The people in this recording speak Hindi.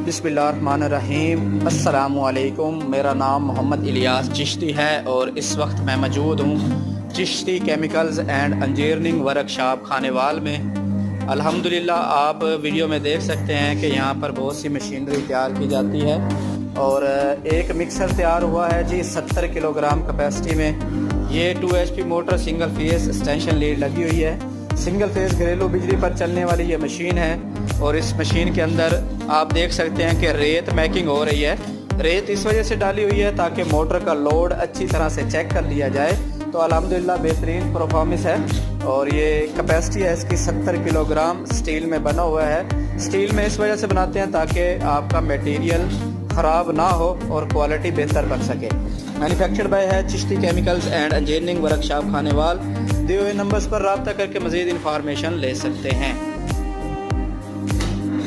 बिस्मिल्लाहिर्रहमानिर्रहीम। अस्सलामुअलैकुम। मेरा नाम मोहम्मद इलियास चिश्ती है और इस वक्त मैं मौजूद हूँ Chishti chemicals and engineering workshop Khanewal में। अल्हम्दुलिल्लाह आप वीडियो में देख सकते हैं कि यहाँ पर बहुत सी मशीनरी तैयार की जाती है और एक मिक्सर तैयार हुआ है जी 70 किलोग्राम कैपेसिटी में। ये 2 HP motor single phase extension lead लगी हुई है। सिंगल फेस घरेलू बिजली पर चलने वाली ये मशीन है और इस मशीन के अंदर आप देख सकते हैं कि रेत मैकिंग हो रही है। रेत इस वजह से डाली हुई है ताकि मोटर का लोड अच्छी तरह से चेक कर लिया जाए। तो अल्हम्दुलिल्लाह बेहतरीन परफॉर्मेंस है और ये कैपेसिटी है इसकी 70 किलोग्राम। स्टील में बना हुआ है। स्टील में इस वजह से बनाते हैं ताकि आपका मटेरियल ख़राब ना हो और क्वालिटी बेहतर बन सके। मैन्युफैक्चर्ड बाय है Chishti chemicals and engineering workshop Khanewal. दिए हुए नंबर्स पर रब्ता करके मज़ीद इंफॉर्मेशन ले सकते हैं।